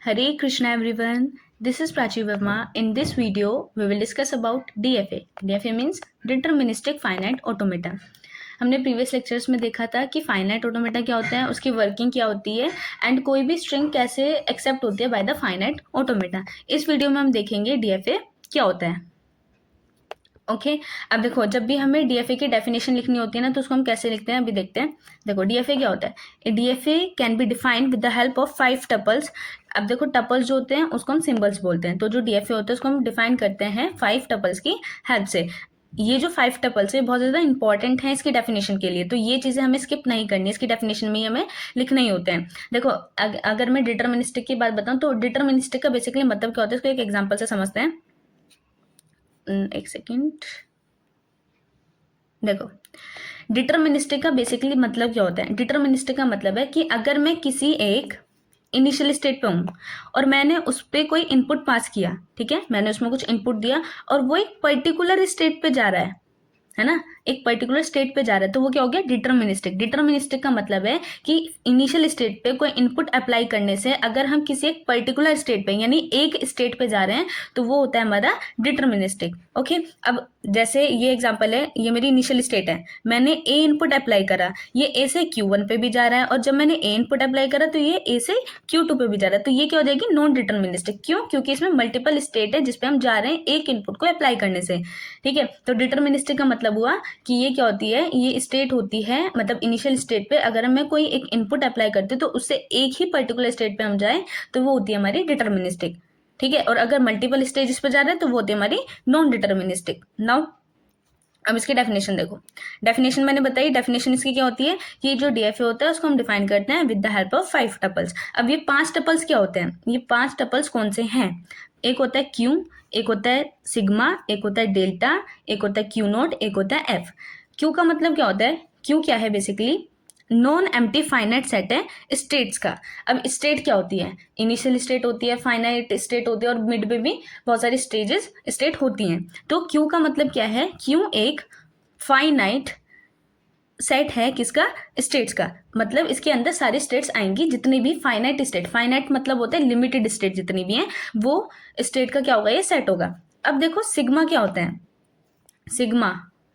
Hare Krishna everyone. This is Prachi Verma. In this video, we will discuss about DFA. DFA means Deterministic Finite Automata. हमने previous lectures में देखा था कि finite automata क्या होता है, उसकी वर्किंग क्या होती है एंड कोई भी स्ट्रिंग कैसे एक्सेप्ट होती है बाय द फाइनाइट ऑटोमेटा. इस वीडियो में हम देखेंगे डीएफए क्या होता है. ओके अब देखो, जब भी हमें डीएफए की डेफिनेशन लिखनी होती है ना, तो उसको हम कैसे लिखते हैं अभी देखते हैं. देखो डीएफए क्या होता है. DFA can be defined with the help of 5 tuples. अब देखो टपल्स जो होते हैं उसको हम सिंबल्स बोलते हैं. तो जो डीएफए होता है उसको हम डिफाइन करते हैं 5 टपल्स की हेल्प से. ये जो 5 टपल्स है बहुत ज़्यादा इंपॉर्टेंट है इसकी डेफिनेशन के लिए, तो ये चीज़ें हमें स्किप नहीं करनी है, इसकी डेफिनेशन में ही हमें लिखने ही होते हैं. देखो अगर मैं डिटर्मिनिस्टिक की बात बताऊँ तो डिटर्मिनिस्टिक का बेसिकली मतलब क्या होता है इसको एक एग्जाम्पल से समझते हैं. एक सेकेंड. देखो डिटर्मिनिस्टिक का बेसिकली मतलब क्या होता है. डिटर्मिनिस्टिक का मतलब है कि अगर मैं किसी एक इनिशियल स्टेट पे हूँ और मैंने उस पर कोई इनपुट पास किया, ठीक है, मैंने उसमें कुछ इनपुट दिया और वो एक पर्टिकुलर स्टेट पे जा रहा है ना, एक पर्टिकुलर स्टेट पे जा रहा है, तो वो क्या हो गया डिटर्मिनिस्टिक. डिटर्मिनिस्टिक का मतलब है कि इनिशियल स्टेट पे कोई इनपुट अप्लाई करने से अगर हम किसी एक पर्टिकुलर स्टेट पे यानी एक स्टेट पे जा रहे हैं तो वो होता है हमारा डिटर्मिनिस्टिक. ओके अब जैसे ये एग्जांपल है, ये मेरी इनिशियल स्टेट है, मैंने ए इनपुट अप्लाई करा, ये ए से Q1 पे भी जा रहा है और जब मैंने ए इनपुट अप्लाई करा तो ये ए से Q2 पे भी जा रहा है, तो ये क्या हो जाएगी नॉन डिटर्मिनिस्टिक. क्यों? क्योंकि इसमें मल्टीपल स्टेट है जिसपे हम जा रहे हैं एक इनपुट को अप्लाई करने से. ठीक है, तो डिटर्मिनिस्टिक का मतलब हुआ कि ये क्या होती है, ये स्टेट होती है, मतलब इनिशियल स्टेट पे अगर हमें कोई एक इनपुट अप्लाई करते हैं तो उससे एक ही पर्टिकुलर स्टेट पे हम जाएं तो वो होती है हमारी डिटर्मिनिस्टिक. ठीक है, और अगर मल्टीपल स्टेजेस पे जा रहे हैं तो वो होती है हमारी नॉन डिटर्मिनिस्टिक. नाउ अब इसकी डेफिनेशन देखो. डेफिनेशन मैंने बताई, डेफिनेशन इसकी क्या होती है कि जो डीएफए होता है उसको हम डिफाइन करते हैं with the help of 5 tuples. अब ये 5 टपल्स क्या होते हैं, ये 5 टपल्स कौन से हैं. एक होता है क्यू, एक होता है सिग्मा, एक होता है डेल्टा, एक होता है क्यू नोट, एक होता है एफ. क्यू का मतलब क्या होता है, क्यू क्या है basically non empty finite set है स्टेट्स का. अब स्टेट क्या होती है, इनिशियल स्टेट होती है, फाइनाइट स्टेट होती है और मिड में भी बहुत सारी स्टेजेस स्टेट होती हैं. तो क्यू का मतलब क्या है, क्यू एक फाइनाइट सेट है किसका, स्टेट्स का. मतलब इसके अंदर सारी स्टेट्स आएंगी जितनी भी फाइनाइट स्टेट, फाइनाइट मतलब होता है लिमिटेड स्टेट जितनी भी हैं, वो स्टेट का क्या होगा, ये सेट होगा. अब देखो सिग्मा क्या होता है.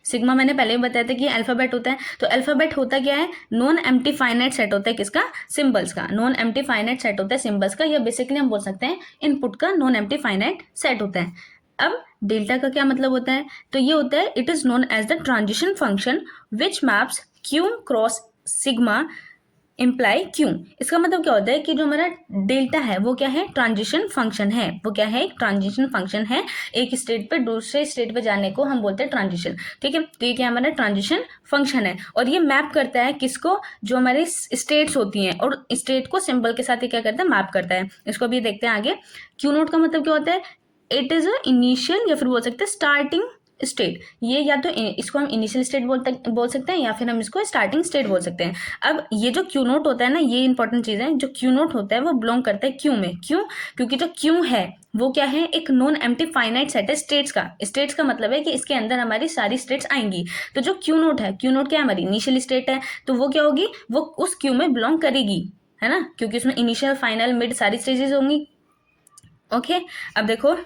सिग्मा मैंने पहले भी बताया था कि अल्फाबेट होता है. तो अल्फाबेट होता क्या है, नॉन एम्प्टी फाइनाइट सेट होता है किसका, सिंबल्स का. नॉन एम्प्टी फाइनाइट सेट होता है सिंबल्स का, या बेसिकली हम बोल सकते हैं इनपुट का नॉन एम्प्टी फाइनाइट सेट होता है. अब डेल्टा का क्या मतलब होता है, तो ये होता है it is known as the transition function which maps Q cross sigma imply Q. इसका मतलब क्या होता है कि जो हमारा डेल्टा है वो क्या है, ट्रांजिशन फंक्शन है. वो क्या है, एक ट्रांजिशन फंक्शन है. एक स्टेट पे दूसरे स्टेट पे जाने को हम बोलते हैं ट्रांजिशन. ठीक है, तो ये क्या हमारा ट्रांजिशन फंक्शन है और ये मैप करता है किसको, जो हमारी स्टेट्स होती हैं, और स्टेट को सिंबल के साथ ही क्या करता है, मैप करता है. इसको भी देखते हैं आगे. क्यू नोट का मतलब क्या होता है, इट इज अ इनिशियल या फिर बोल सकते हैं स्टार्टिंग स्टेट. ये या तो इसको हम इनिशियल स्टेट बोल सकते हैं या फिर हम इसको स्टार्टिंग स्टेट बोल सकते हैं. अब ये जो क्यू नोट होता है ना, ये इंपॉर्टेंट चीज है, जो क्यू नोट होता है वो बिलोंग करता है क्यू में. क्यों? क्योंकि जो क्यू है वो क्या है, एक नॉन एम्प्टी फाइनाइट सेट है स्टेट्स का. स्टेट्स का मतलब है कि इसके अंदर हमारी सारी स्टेट्स आएंगी. तो जो क्यू नोट है, क्यू नोट क्या है, हमारी इनिशियल स्टेट है, तो वो क्या होगी, वो उस क्यू में बिलोंग करेगी, है ना, क्योंकि उसमें इनिशियल फाइनल मिड सारी स्टेजेस होंगी. ओके अब देखो,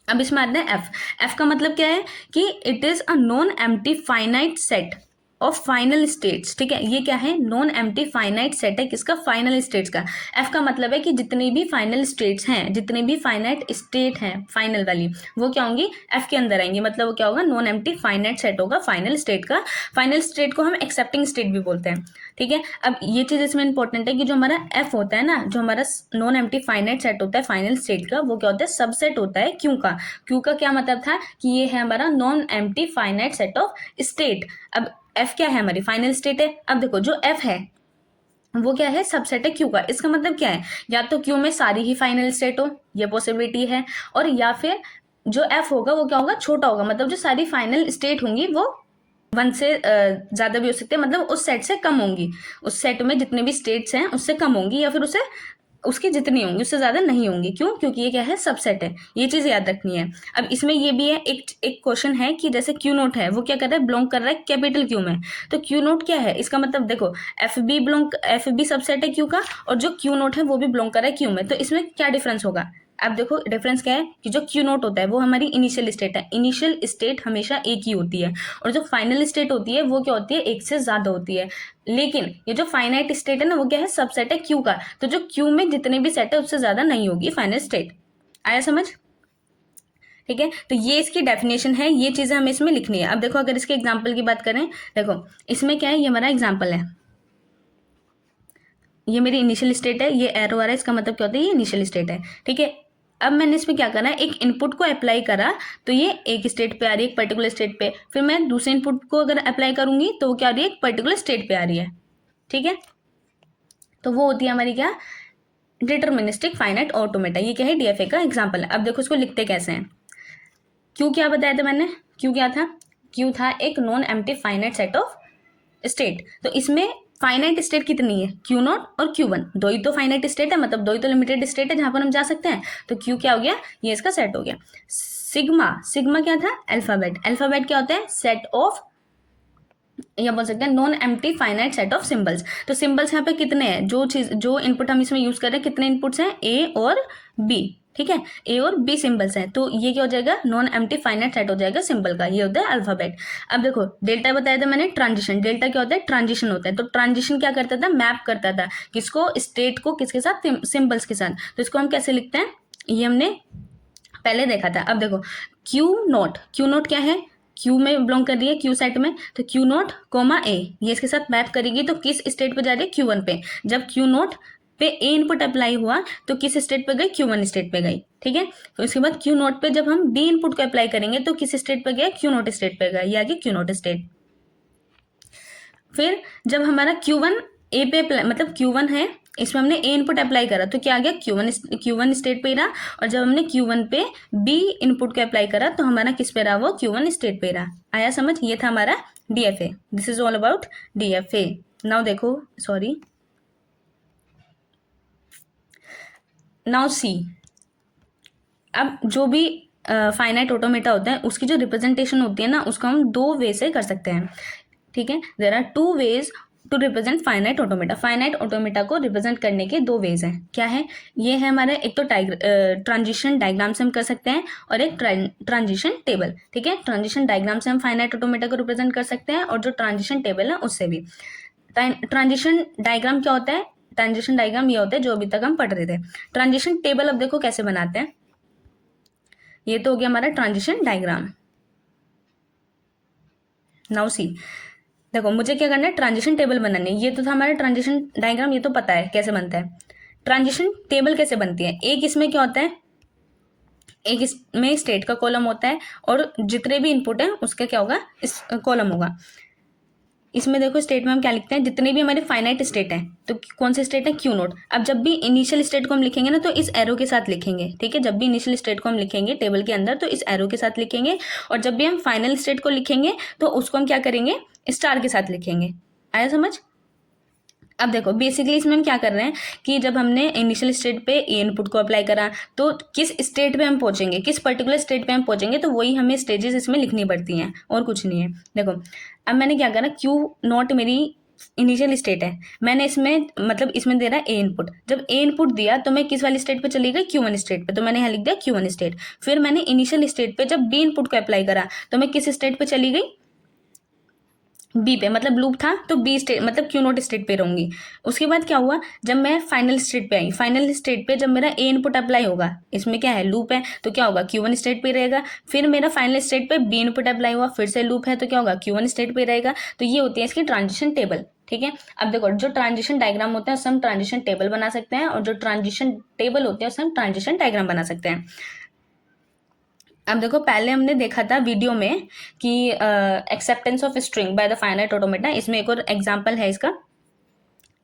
अब इसमें आते हैं एफ का मतलब क्या है कि it is a non empty finite set of final states. ठीक है, ये क्या है, नॉन एम्प्टी फाइनाइट सेट है किसका, फाइनल स्टेट्स का. एफ का मतलब है कि जितनी भी फाइनल स्टेट्स हैं, जितनी भी फाइनाइट स्टेट हैं फाइनल वाली, वो क्या होंगी, एफ के अंदर आएंगी. मतलब वो क्या होगा, नॉन एम्प्टी फाइनाइट सेट होगा फाइनल स्टेट का. फाइनल स्टेट को हम एक्सेप्टिंग स्टेट भी बोलते हैं. ठीक है, अब ये चीज इसमें इंपॉर्टेंट है कि जो हमारा एफ होता है ना, जो हमारा नॉन एम्प्टी फाइनाइट सेट होता है फाइनल स्टेट का, वो क्या होता है, सबसेट होता है क्यू का. क्यू का क्या मतलब था कि ये है हमारा non empty finite set of state. अब एफ क्या है, हमारी फाइनल स्टेट है. अब देखो जो एफ है वो क्या है, सबसेट है क्यू का. इसका मतलब क्या है, या तो क्यू में सारी ही फाइनल स्टेट हो, ये पॉसिबिलिटी है, और या फिर जो एफ होगा वो क्या होगा, छोटा होगा. मतलब जो सारी फाइनल स्टेट होंगी वो 1 से ज्यादा भी हो सकते हैं, मतलब उस सेट से कम होंगी, उस सेट में जितने भी स्टेट्स हैं उससे कम होंगी, या फिर उससे उसकी जितनी होंगी उससे ज़्यादा नहीं होंगी। क्यों? क्योंकि ये क्या है, सबसेट है। ये चीज़ याद रखनी है। अब इसमें ये भी है, एक क्वेश्चन है कि जैसे क्यू नोट है वो क्या कर रहा है, बिलोंग कर रहा है कैपिटल क्यू में। तो क्यू नोट क्या है, इसका मतलब देखो एफ बी सबसेट है क्यू का, और जो क्यू नोट है वो भी बिलोंग कर रहा है क्यू में। तो इसमें क्या डिफरेंस होगा? अब देखो डिफरेंस क्या है कि जो क्यू नोट होता है वो हमारी इनिशियल स्टेट है। इनिशियल स्टेट हमेशा एक ही होती है, और जो फाइनल स्टेट होती है वो क्या होती है, एक से ज्यादा होती है। लेकिन ये जो फाइनाइट स्टेट है ना, वो क्या है, सबसेट है क्यू का। तो जो क्यू में जितने भी सेट है उससे ज्यादा नहीं होगी फाइनल स्टेट। आया समझ? ठीक है, तो ये इसकी डेफिनेशन है, ये चीजें हमें इसमें लिखनी है। अब देखो अगर इसके एग्जाम्पल की बात करें, देखो इसमें क्या है, ये हमारा एग्जाम्पल है, ये मेरी इनिशियल स्टेट है, ये एरो आ रहा है, इसका मतलब क्या होता है, ये इनिशियल स्टेट है। ठीक है, अब मैंने इसमें क्या करा, एक इनपुट को अप्लाई करा, तो ये एक स्टेट पे आ रही है, एक पर्टिकुलर स्टेट पे। फिर मैं दूसरे इनपुट को अगर अप्लाई करूंगी तो वो क्या आ रही है, एक पर्टिकुलर स्टेट पे आ रही है। ठीक है, तो वो होती है हमारी क्या, डिटर्मिनिस्टिक फाइनाइट ऑटोमेटा। ये क्या है, डीएफए का एग्जाम्पल है। अब देखो इसको लिखते कैसे हैं। क्यू क्या बताया था मैंने, क्यू क्या था, क्यू था एक non empty finite set of state. तो इसमें फाइनाइट स्टेट कितनी है, क्यू नॉट और क्यू वन, दो ही तो फाइनाइट स्टेट है, मतलब दो ही तो लिमिटेड स्टेट है जहां पर हम जा सकते हैं। तो क्यू क्या हो गया, ये इसका सेट हो गया। सिग्मा, सिग्मा क्या था, अल्फाबेट। अल्फाबेट क्या होता है, सेट ऑफ, या बोल सकते हैं non empty finite set of symbols. तो सिंबल्स यहाँ पे कितने हैं, जो चीज जो इनपुट हम इसमें यूज कर रहे हैं, कितने इनपुट्स हैं, ए और बी। ठीक है, ए और बी सिंबल्स हैं, तो ये क्या हो जाएगा, नॉन एम्प्टी फाइनाइट सेट हो जाएगा सिंबल का, ये होता है अल्फाबेट। अब देखो डेल्टा बताया था मैंने, ट्रांजिशन। डेल्टा क्या होता है, ट्रांजिशन होता है। तो ट्रांजिशन क्या करता था, मैप करता था किसको, स्टेट को किसके साथ, सिंबल्स के साथ। तो इसको हम कैसे लिखते हैं, ये हमने पहले देखा था। अब देखो क्यू नोट, क्यू नोट क्या है, क्यू में बिलोंग कर रही है, क्यू सेट में। तो क्यू नोट कोमा ए, ये इसके साथ मैप करेगी, तो किस स्टेट पे जा रही है, क्यू वन पे। जब क्यू नोट पे ए इनपुट अप्लाई हुआ तो किस स्टेट पे गई, क्यू वन स्टेट पे गई। ठीक है, तो उसके बाद क्यू नोट पे जब हम बी इनपुट को अप्लाई करेंगे तो किस स्टेट पे गया, क्यू नोट स्टेट पे गया, ये आ गया क्यू नोट स्टेट। फिर जब हमारा Q1 ए पे मतलब Q1 है, इसमें हमने ए इनपुट अप्लाई करा तो क्या आ गया, Q1 स्टेट पे रहा। और जब हमने Q1 पे बी इनपुट को अप्लाई करा तो हमारा किस पे रहा, वो Q1 स्टेट पे रहा। आया समझ, ये था हमारा DFA. This is all about DFA. Now देखो, सॉरी, नाउ सी। अब जो भी फाइनाइट ऑटोमेटा होता है उसकी जो रिप्रेजेंटेशन होती है ना, उसको हम दो वे से कर सकते हैं। ठीक है, there are two ways to represent finite automata. Finite automata को रिप्रेजेंट करने के दो वेज हैं। क्या है, ये है हमारे, एक तो ट्रांजिशन डायग्राम से हम कर सकते हैं, और एक ट्रांजिशन टेबल। ठीक है, ट्रांजिशन डायग्राम से हम फाइनाइट ऑटोमेटा को रिप्रेजेंट कर सकते हैं, और जो ट्रांजिशन टेबल है उससे भी। ट्रांजिशन डायग्राम क्या होता है, ट्रांजिशन डायग्राम ये होता है जो अभी तक हम पढ़ रहे थे। ट्रांजिशन टेबल अब देखो कैसे बनाते हैं। ये तो हो गया हमारा ट्रांजिशन डायग्राम। नाउ सी, देखो मुझे क्या करना है, ट्रांजिशन टेबल बनानी है। ये तो था हमारा ट्रांजिशन डायग्राम, ये तो पता है कैसे बनता है। ट्रांजिशन टेबल कैसे बनती है, एक इसमें क्या होता है, एक इसमें स्टेट का कॉलम होता है, और जितने भी इनपुट है उसका क्या होगा, इस कॉलम होगा। इसमें देखो स्टेट में हम क्या लिखते हैं, जितने भी हमारे फाइनाइट स्टेट है, तो कौन से स्टेट है, क्यू नोट। अब जब भी इनिशियल स्टेट को हम लिखेंगे ना तो इस एरो के साथ लिखेंगे। ठीक है, जब भी इनिशियल स्टेट को हम लिखेंगे टेबल के अंदर तो इस एरो के साथ लिखेंगे, और जब भी हम फाइनल स्टेट को लिखेंगे तो उसको हम क्या करेंगे, स्टार के साथ लिखेंगे। आया समझ? अब देखो बेसिकली इसमें हम क्या कर रहे हैं कि जब हमने इनिशियल स्टेट पे ए इनपुट को अप्लाई करा तो किस स्टेट पे हम पहुंचेंगे, किस पर्टिकुलर स्टेट पे हम पहुंचेंगे, तो वही हमें स्टेजेस इसमें लिखनी पड़ती हैं, और कुछ नहीं है। देखो अब मैंने क्या करा, क्यू नॉट मेरी इनिशियल स्टेट है, मैंने इसमें मतलब इसमें दे रहा है ए इनपुट। जब ए इनपुट दिया तो मैं किस वाली स्टेट पे चली गई, Q1 स्टेट पे, तो मैंने यहाँ लिख दिया Q1 स्टेट। फिर मैंने इनिशियल स्टेट पे जब बी इनपुट को अप्लाई करा तो मैं किस स्टेट पे चली गई, बी पे, मतलब लूप था तो बी स्टेट मतलब क्यू नोट स्टेट पे रहूंगी। उसके बाद क्या हुआ, जब मैं फाइनल स्टेट पे आई, फाइनल स्टेट पे जब मेरा ए इनपुट अप्लाई होगा, इसमें क्या है लूप है, तो क्या होगा, Q1 स्टेट पे रहेगा। फिर मेरा फाइनल स्टेट पे बी इनपुट अप्लाई हुआ, फिर से लूप है, तो क्या होगा, Q1 स्टेट पे रहेगा। तो ये होती है इसकी ट्रांजिशन टेबल। ठीक है, अब देखो जो ट्रांजिशन डायग्राम होता है उससे हम ट्रांजिशन टेबल बना सकते हैं, और जो ट्रांजिशन टेबल होते हैं उससे हम ट्रांजिशन डायग्राम बना सकते हैं। अब देखो पहले हमने देखा था वीडियो में कि acceptance of string bye the finite automata, इसमें एक और एग्जांपल है इसका।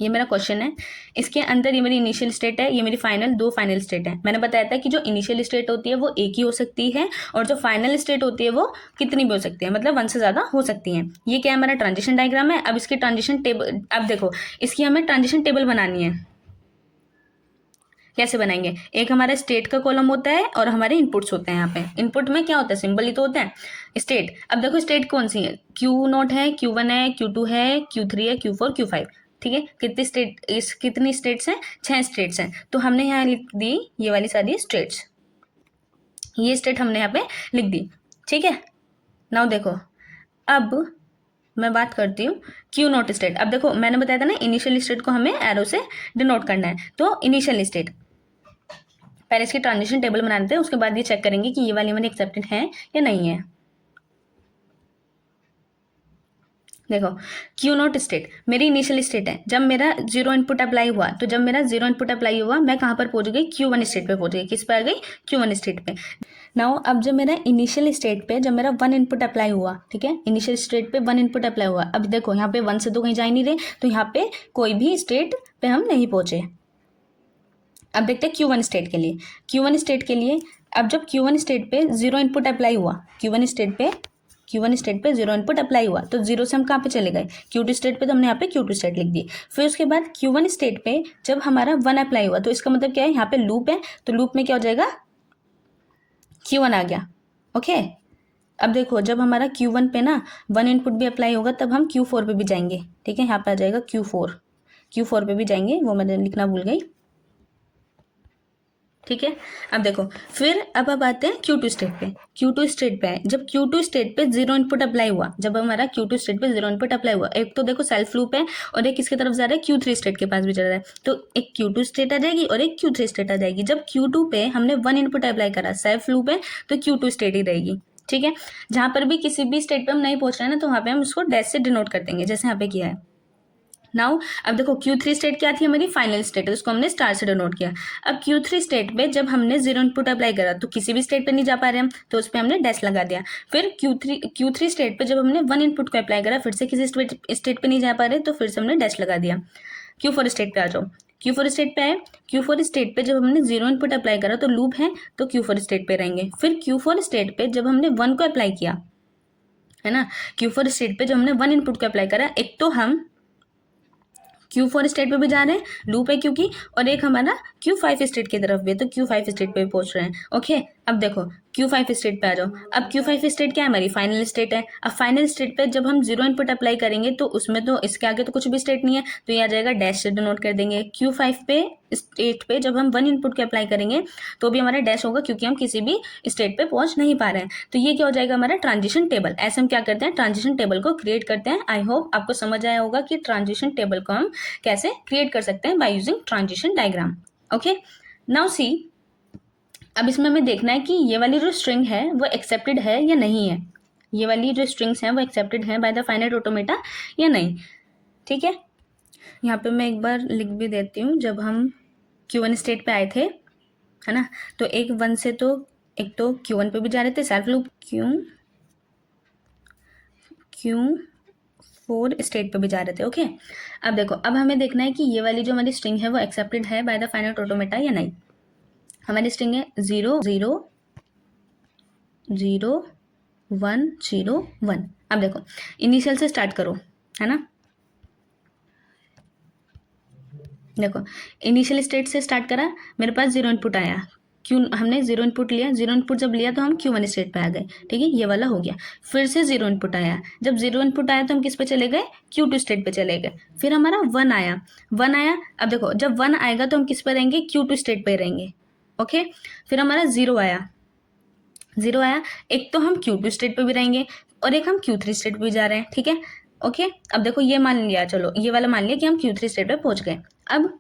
ये मेरा क्वेश्चन है, इसके अंदर ये मेरी इनिशियल स्टेट है, ये मेरी फाइनल, दो फाइनल स्टेट है। मैंने बताया था कि जो इनिशियल स्टेट होती है वो एक ही हो सकती है, और जो फाइनल स्टेट होती है वो कितनी भी हो सकती है, मतलब वन से ज़्यादा हो सकती हैं। ये क्या हमारा ट्रांजिशन डायग्राम है। अब इसकी ट्रांजिशन टेबल, अब देखो इसकी हमें ट्रांजिशन टेबल बनानी है। कैसे बनाएंगे, एक हमारा स्टेट का कॉलम होता है और हमारे इनपुट्स होते हैं। यहाँ पे इनपुट में क्या होता है, सिंबल ही तो होता है स्टेट। अब देखो स्टेट कौन सी है, Q0 है, Q1 है, Q2 है, Q3 है, Q4, Q5। ठीक है, कितनी स्टेट्स हैं, 6 स्टेट्स हैं। तो हमने यहाँ लिख दी ये वाली सारी स्टेट्स, ये स्टेट हमने यहाँ पे लिख दी। ठीक है, नाउ देखो अब मैं बात करती हूँ Q0 स्टेट। अब देखो मैंने बताया था ना इनिशियल स्टेट को हमें एरो से डिनोट करना है। तो इनिशियल स्टेट, पहले इसकी ट्रांजिशन टेबल बना देते हैं, उसके बाद ये चेक करेंगे कि ये वाली हमारी एक्सेप्टेड है या नहीं है। देखो Q0 स्टेट मेरी इनिशियल स्टेट है, जब मेरा जीरो इनपुट अप्लाई हुआ, तो जब मेरा जीरो इनपुट अप्लाई हुआ मैं कहाँ पर पहुंच गई, Q1 स्टेट पे पहुंच गई। किस पे आ गई, Q1 स्टेट पे। नाउ अब जब मेरा इनिशियल स्टेट पे जब मेरा 1 इनपुट अप्लाई हुआ, ठीक है, इनिशियल स्टेट पे 1 इनपुट अप्लाई हुआ। अब देखो यहाँ पे 1 से तो कहीं जा ही नहीं रहे, तो यहाँ पे कोई भी स्टेट पे हम नहीं पहुंचे। अब देखते हैं Q1 स्टेट के लिए। Q1 स्टेट के लिए अब जब Q1 स्टेट पे जीरो इनपुट अप्लाई हुआ, Q1 स्टेट पे जीरो इनपुट अप्लाई हुआ, तो जीरो से हम कहाँ पे चले गए, Q2 स्टेट पे। तो हमने यहाँ पे Q2 स्टेट लिख दी। फिर उसके बाद Q1 स्टेट पे जब हमारा 1 अप्लाई हुआ, तो इसका मतलब क्या है, यहाँ पे लूप है, तो लूप में क्या हो जाएगा, Q1 आ गया। ओके, अब देखो जब हमारा Q1 पे ना 1 इनपुट भी अप्लाई होगा, तब हम Q4 पे भी जाएंगे। ठीक है, यहाँ पे आ जाएगा Q4 पे भी जाएंगे, वो मैंने लिखना भूल गई। ठीक है, अब देखो फिर अब आते हैं Q2 स्टेट पे। Q2 स्टेट पे है, जब Q2 स्टेट पे जीरो इनपुट अप्लाई हुआ, जब हमारा Q2 स्टेट पे जीरो इनपुट अप्लाई हुआ, एक तो देखो सेल्फ लूप है और एक किसकी तरफ जा रहा है, Q3 स्टेट के पास भी जा रहा है। तो एक Q2 स्टेट आ जाएगी और एक Q3 स्टेट आ जाएगी। जब Q2 पे हमने 1 इनपुट अप्लाई करा, सेल्फ लूप है, तो Q2 स्टेट ही रहेगी। ठीक है, जहां पर भी किसी भी स्टेट पे हम नहीं पहुंच रहे हैं ना, तो वहां पे हम उसको डैश से डिनोट कर देंगे, जैसे यहाँ पे किया है। नाउ अब देखो Q3 स्टेट क्या थी, हमारी फाइनल स्टेट है, उसको हमने स्टार से डिनोट किया। अब Q3 स्टेट पे जब हमने जीरो इनपुट अप्लाई करा, तो किसी भी स्टेट पे नहीं जा पा रहे हम, तो उस पर हमने डैश लगा दिया। फिर Q3 स्टेट पे जब हमने 1 इनपुट को अप्लाई करा, फिर से किसी स्टेट पे नहीं जा पा रहे, तो फिर से हमने डैश लगा दिया। Q4 स्टेट पे आ जाओ। Q4 स्टेट पे है, Q4 स्टेट पे जब हमने जीरो इनपुट अप्लाई करा, तो लूप है, तो Q4 स्टेट पे रहेंगे। फिर Q4 स्टेट पे जब हमने 1 को अप्लाई किया, है ना, Q4 स्टेट पे जब हमने 1 इनपुट को अप्लाई करा, एक तो हम Q4 स्टेट पे भी जा रहे हैं, लूप है क्योंकि, और एक हमारा Q5 स्टेट की तरफ भी है, तो Q5 स्टेट पे भी पहुंच रहे हैं। ओके, अब देखो Q5 स्टेट पे आ जाओ। अब Q5 स्टेट क्या है, हमारी फाइनल स्टेट है। अब फाइनल स्टेट पे जब हम जीरो इनपुट अप्लाई करेंगे, तो उसमें तो इसके आगे तो कुछ भी स्टेट नहीं है, तो ये आ जाएगा डैश से डिनोट कर देंगे। Q5 पे स्टेट पे जब हम 1 इनपुट के अप्लाई करेंगे, तो भी हमारा डैश होगा, क्योंकि हम किसी भी स्टेट पे पहुंच नहीं पा रहे हैं। तो ये क्या हो जाएगा, हमारा ट्रांजिशन टेबल। ऐसे हम क्या करते हैं, ट्रांजिशन टेबल को क्रिएट करते हैं। आई होप आपको समझ आया होगा कि ट्रांजिशन टेबल को हम कैसे क्रिएट कर सकते हैं by using transition diagram. Okay, now see, अब इसमें हमें देखना है कि ये वाली जो स्ट्रिंग है वो एक्सेप्टेड है या नहीं है। ये वाली जो स्ट्रिंग्स हैं वो एक्सेप्टेड है बाय द फाइनाइट ऑटोमेटा या नहीं। ठीक है, यहाँ पे मैं एक बार लिख भी देती हूँ। जब हम Q1 स्टेट पे आए थे, है ना, तो एक 1 से तो एक तो Q1 पे भी जा रहे थे, सेल्फ लूप Q4 स्टेट पे भी जा रहे थे। ओके, अब देखो अब हमें देखना है कि ये वाली जो हमारी स्ट्रिंग है वो एक्सेप्टेड है बाय द फाइनाइट ऑटोमेटा या नहीं। हमारी स्ट्रिंग है 0 0 0 1 0 1। अब देखो इनिशियल से स्टार्ट करो, है ना, देखो इनिशियल स्टेट से स्टार्ट करा, मेरे पास जीरो इनपुट आया, क्यों हमने जीरो इनपुट लिया, जीरो इनपुट जब लिया तो हम Q1 स्टेट पे आ गए। ठीक है, ये वाला हो गया। फिर से जीरो इनपुट आया, जब जीरो इनपुट आया तो हम किस पे चले गए, Q2 स्टेट पे चले गए। फिर हमारा 1 आया, 1 आया। अब देखो जब 1 आएगा तो हम किस पे रहेंगे, Q2 स्टेट पे रहेंगे। ओके, फिर हमारा 0 आया, 0 आया, एक तो हम Q2 स्टेट पे भी रहेंगे और एक हम Q3 स्टेट पे भी जा रहे हैं। ठीक है, ओके, अब देखो ये मान लिया, चलो ये वाला मान लिया कि हम Q3 स्टेट पे पहुंच गए। अब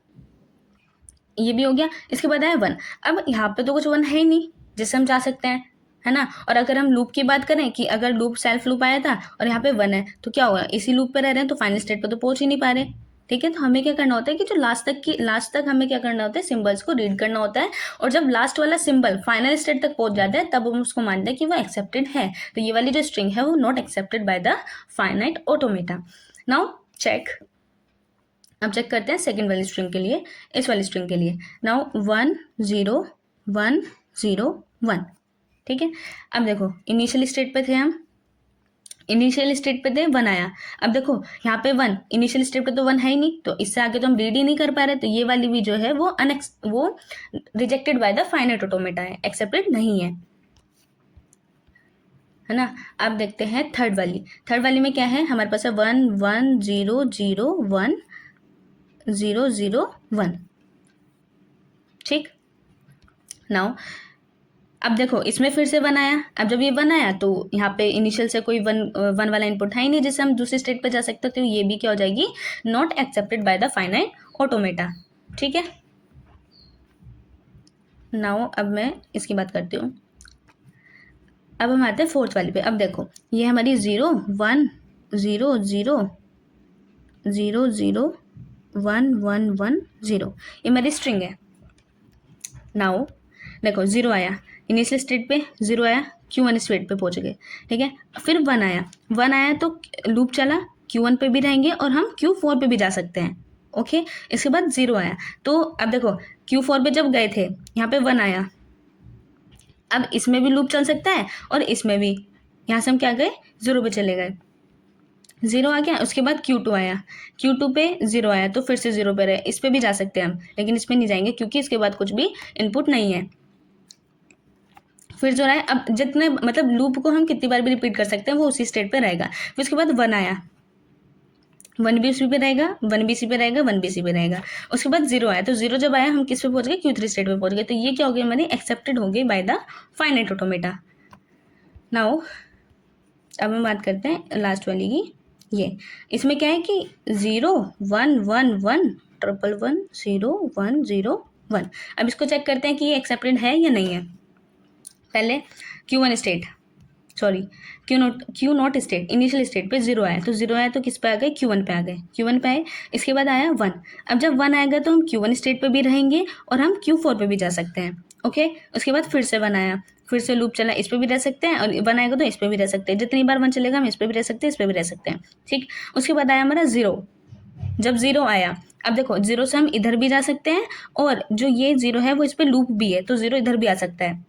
ये भी हो गया, इसके बाद आया 1। अब यहाँ पे तो कुछ 1 है ही नहीं जिससे हम जा सकते हैं, है ना। और अगर हम लूप की बात करें कि अगर लूप सेल्फ लूप आया था और यहाँ पे 1 है, तो क्या होगा, इसी लूप पे रह रहे हैं तो फाइनल स्टेट पे तो पहुंच ही नहीं पा रहे। ठीक है, तो हमें क्या करना होता है कि जो लास्ट तक हमें क्या करना होता है, सिंबल्स को रीड करना होता है। और जब लास्ट वाला सिंबल फाइनल स्टेट तक पहुंच जाता है, तब हम उसको मानते हैं कि वो एक्सेप्टेड है। तो ये वाली जो स्ट्रिंग है वो not accepted by the finite automata. Now check, अब चेक करते हैं सेकेंड वाली स्ट्रिंग के लिए, इस वाली स्ट्रिंग के लिए। नाउ 1 0 1 0 1। ठीक है, अब देखो इनिशियल स्टेट पे थे हम, इनिशियल स्टेट पे थे, 1 आया। अब देखो यहाँ पे 1, इनिशियल स्टेट पे तो 1 है ही नहीं, तो इससे आगे तो हम रीड ही नहीं कर पा रहे, तो ये वाली भी जो है वो rejected by the finite automata है, एक्सेप्टेड नहीं है ना। अब देखते हैं थर्ड वाली। थर्ड वाली में क्या है, हमारे पास है 1 1 0 0 1 0 0 1। ठीक, नाउ अब देखो इसमें फिर से 1 आया। अब जब ये 1 आया तो यहाँ पे इनिशियल से कोई 1 वाला इनपुट है ही नहीं जिससे हम दूसरी स्टेट पे जा सकते, तो ये भी क्या हो जाएगी, not accepted by the finite automata. ठीक है, नाउ अब मैं इसकी बात करती हूँ। अब हम आते हैं फोर्थ वाली पे। अब देखो ये हमारी 0 1 0 0 0 0 1 1 1 0, ये हमारी स्ट्रिंग है। नाउ देखो 0 आया, इनिशियल स्टेट पे 0 आया, Q1 स्टेट पे पहुंच गए। ठीक है, फिर 1 आया, 1 आया तो लूप चला, Q1 पे भी रहेंगे और हम Q4 पे भी जा सकते हैं। ओके, इसके बाद 0 आया, तो अब देखो Q4 पे जब गए थे यहाँ पे 1 आया, अब इसमें भी लूप चल सकता है और इसमें भी। यहाँ से हम क्या गए, 0 पे चले गए, 0 आ गया। उसके बाद Q2 आया, Q2 पे 0 आया तो फिर से 0 पे रहे, इस पे भी जा सकते हैं हम, लेकिन इसमें नहीं जाएंगे क्योंकि इसके बाद कुछ भी इनपुट नहीं है। फिर जो रहा है, अब जितने मतलब लूप को हम कितनी बार भी रिपीट कर सकते हैं, वो उसी स्टेट पे रहेगा। फिर उसके बाद 1 आया, 1 भी उसी पे रहेगा, 1 भी इसी पे रहेगा, 1 भी इसी पे रहेगा। उसके बाद 0 आया, तो 0 जब आया हम किस पे पहुंच गए, Q3 स्टेट पे पहुंच गए। तो ये क्या हो गई हमारी, एक्सेप्टेड हो गई bye the finite automata. Now अब हम बात करते हैं लास्ट वाली की। ये इसमें क्या है कि 0 1 1 1 1 1 0 1 0 1। अब इसको चेक करते हैं कि ये एक्सेप्टेड है या नहीं है। पहले Q1 state, sorry Q not state, initial state पे 0 आया, तो 0 आया तो किस पे आ गए, Q1 पे आ गए, Q1 पे आए। इसके बाद आया 1, अब जब 1 आएगा तो हम Q1 स्टेट पे भी रहेंगे और हम Q4 पे भी जा सकते हैं। ओके, उसके बाद फिर से 1 आया, फिर से लूप चला, इस पे भी रह सकते हैं, और 1 आएगा तो इस पे भी रह सकते हैं, जितनी बार 1 चलेगा हम इस पे भी रह सकते हैं, इस पे भी रह सकते हैं। ठीक, उसके बाद आया हमारा 0, जब 0 आया, अब देखो 0 से हम इधर भी जा सकते हैं और जो ये 0 है वो इस पे लूप भी है, तो 0 इधर भी आ सकता है।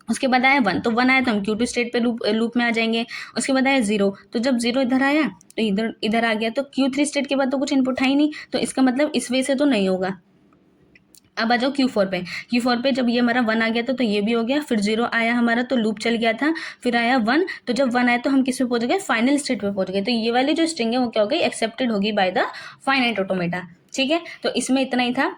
उसके बाद आया 1, तो 1 आया तो हम Q2 स्टेट पे लूप में आ जाएंगे। उसके बाद आया 0, तो जब 0 इधर आया तो इधर आ गया, तो Q3 स्टेट के बाद तो कुछ इनपुट है ही नहीं, तो इसका मतलब इस वे से तो नहीं होगा। अब आ जाओ Q4 पे। Q4 पे जब ये हमारा 1 आ गया था तो ये भी हो गया, फिर 0 आया हमारा तो लूप चल गया था, फिर आया 1, तो जब 1 आया तो हम किस पे पहुंच गए, फाइनल स्टेट पे पहुंच गए। तो ये वाली जो स्ट्रिंग है वो क्या हो गई, एक्सेप्टेड होगी बाय द फाइनाइट ऑटोमेटा। ठीक है, तो इसमें इतना ही था।